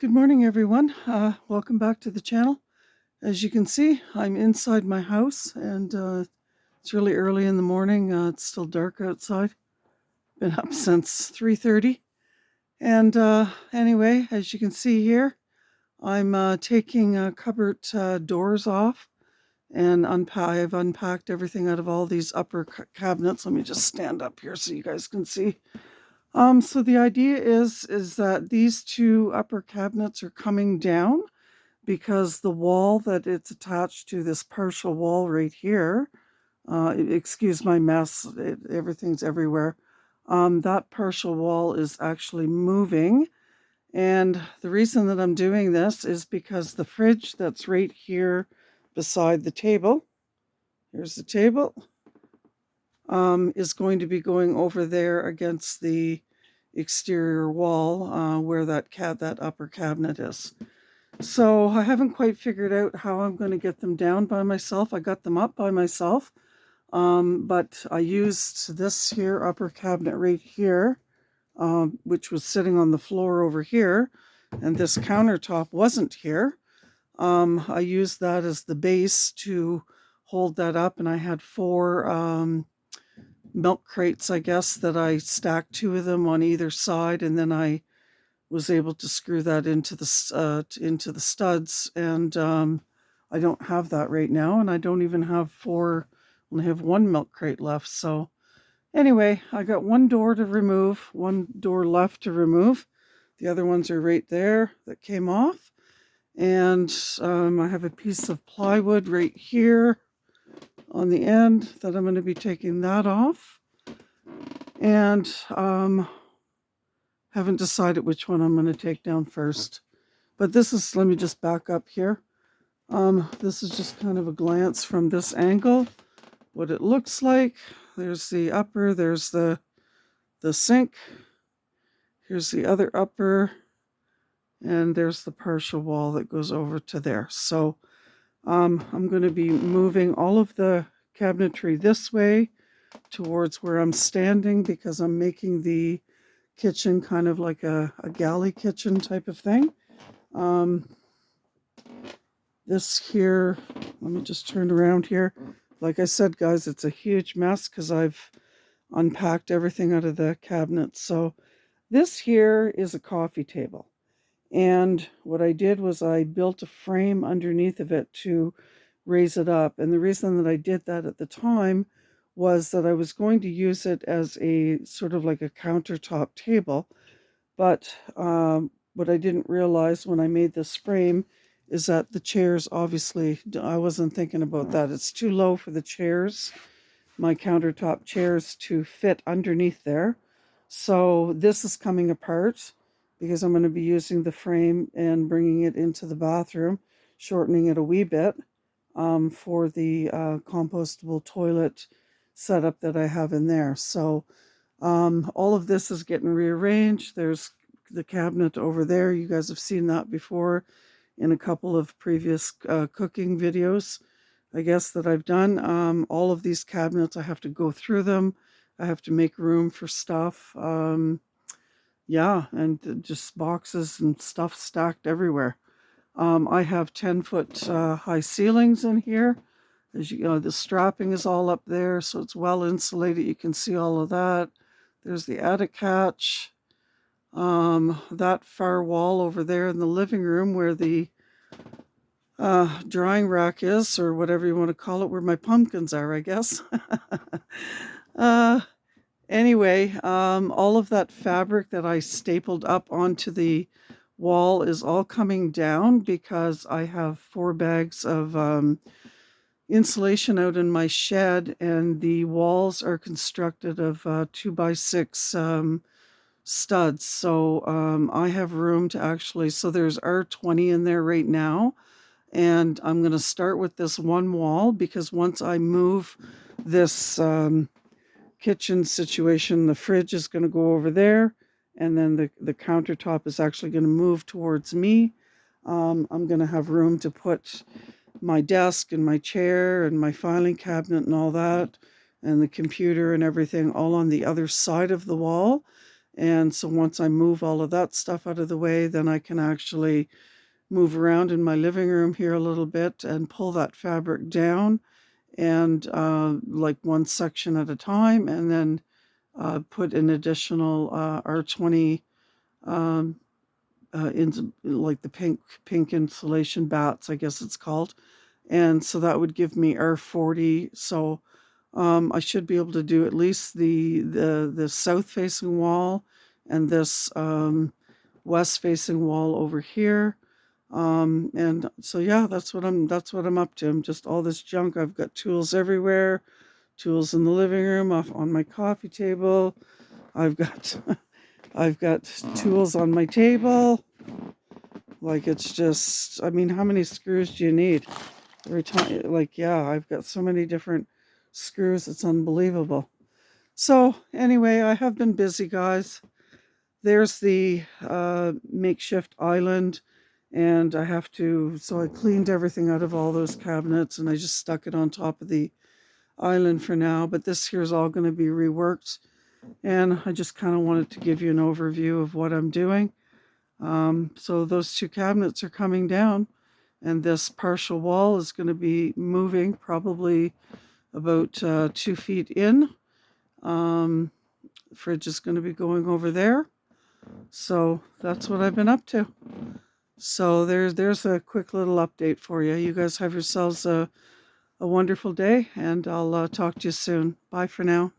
Good morning, everyone. Welcome back to the channel. As you can see, I'm inside my house, and it's really early in the morning. It's still dark outside. Been up since 3:30. And anyway, as you can see here, I'm taking cupboard doors off, and I've unpacked everything out of all these upper cabinets. Let me just stand up here so you guys can see. So the idea is that these two upper cabinets are coming down because the wall that it's attached to, this partial wall right here, excuse my mess, everything's everywhere. That partial wall is actually moving. And the reason that I'm doing this is because the fridge that's right here beside the table, here's the table, is going to be going over there against the exterior wall where that upper cabinet is. So I haven't quite figured out how I'm going to get them down by myself. I got them up by myself, but I used this here upper cabinet right here, which was sitting on the floor over here, and this countertop wasn't here. I used that as the base to hold that up, and I had four milk crates, I guess, that I stacked two of them on either side, and then I was able to screw that into the studs, and I don't have that right now, and I don't even have four. Only have one milk crate left. So anyway, I got one door to remove, one door left to remove. The other ones are right there that came off, and I have a piece of plywood right here on the end that I'm going to be taking that off, and haven't decided which one I'm going to take down first. But this is, let me just back up here. This is just kind of a glance from this angle, what it looks like. There's the upper, there's the sink. Here's the other upper, and there's the partial wall that goes over to there. So I'm going to be moving all of the cabinetry this way towards where I'm standing, because I'm making the kitchen kind of like a galley kitchen type of thing. This here, let me just turn around here. Like I said, guys, it's a huge mess because I've unpacked everything out of the cabinet. So this here is a coffee table. And what I did was I built a frame underneath of it to raise it up. And the reason that I did that at the time was that I was going to use it as a sort of like a countertop table. But what I didn't realize when I made this frame is that the chairs, obviously, I wasn't thinking about that. It's too low for the chairs, my countertop chairs, to fit underneath there. So this is coming apart because I'm going to be using the frame and bringing it into the bathroom, shortening it a wee bit for the compostable toilet setup that I have in there. So all of this is getting rearranged. There's the cabinet over there. You guys have seen that before in a couple of previous cooking videos, I guess, that I've done. All of these cabinets, I have to go through them. I have to make room for stuff. Yeah, and just boxes and stuff stacked everywhere. I have 10-foot high ceilings in here. As you know, the strapping is all up there, so it's well insulated. You can see all of that. There's the attic hatch. That far wall over there in the living room where the drying rack is, or whatever you want to call it, where my pumpkins are, I guess. Anyway, all of that fabric that I stapled up onto the wall is all coming down because I have 4 bags of insulation out in my shed, and the walls are constructed of 2x6 studs. So I have room to actually, so there's R20 in there right now. And I'm going to start with this one wall, because once I move this kitchen situation, the fridge is going to go over there, and then the countertop is actually going to move towards me. I'm going to have room to put my desk and my chair and my filing cabinet and all that, and the computer and everything all on the other side of the wall. And so once I move all of that stuff out of the way, then I can actually move around in my living room here a little bit and pull that fabric down, and like one section at a time, and then put an additional R20 um, in, like the pink insulation bats, I guess it's called. And so that would give me R40. So I should be able to do at least the south facing wall and this west facing wall over here. And so yeah, that's what I'm up to. I'm just all this junk. I've got tools everywhere, tools in the living room, off on my coffee table. I've got I've got tools on my table. Like, it's just, I mean, how many screws do you need? Every time, like, yeah, I've got so many different screws, it's unbelievable. So anyway, I have been busy, guys. There's the makeshift island, and so I cleaned everything out of all those cabinets, and I just stuck it on top of the island for now. But this here is all going to be reworked, and I just kind of wanted to give you an overview of what I'm doing. So those two cabinets are coming down, and this partial wall is going to be moving probably about 2 feet in. Fridge is going to be going over there. So that's what I've been up to. So there's a quick little update for you. You guys have yourselves a wonderful day, and I'll talk to you soon. Bye for now.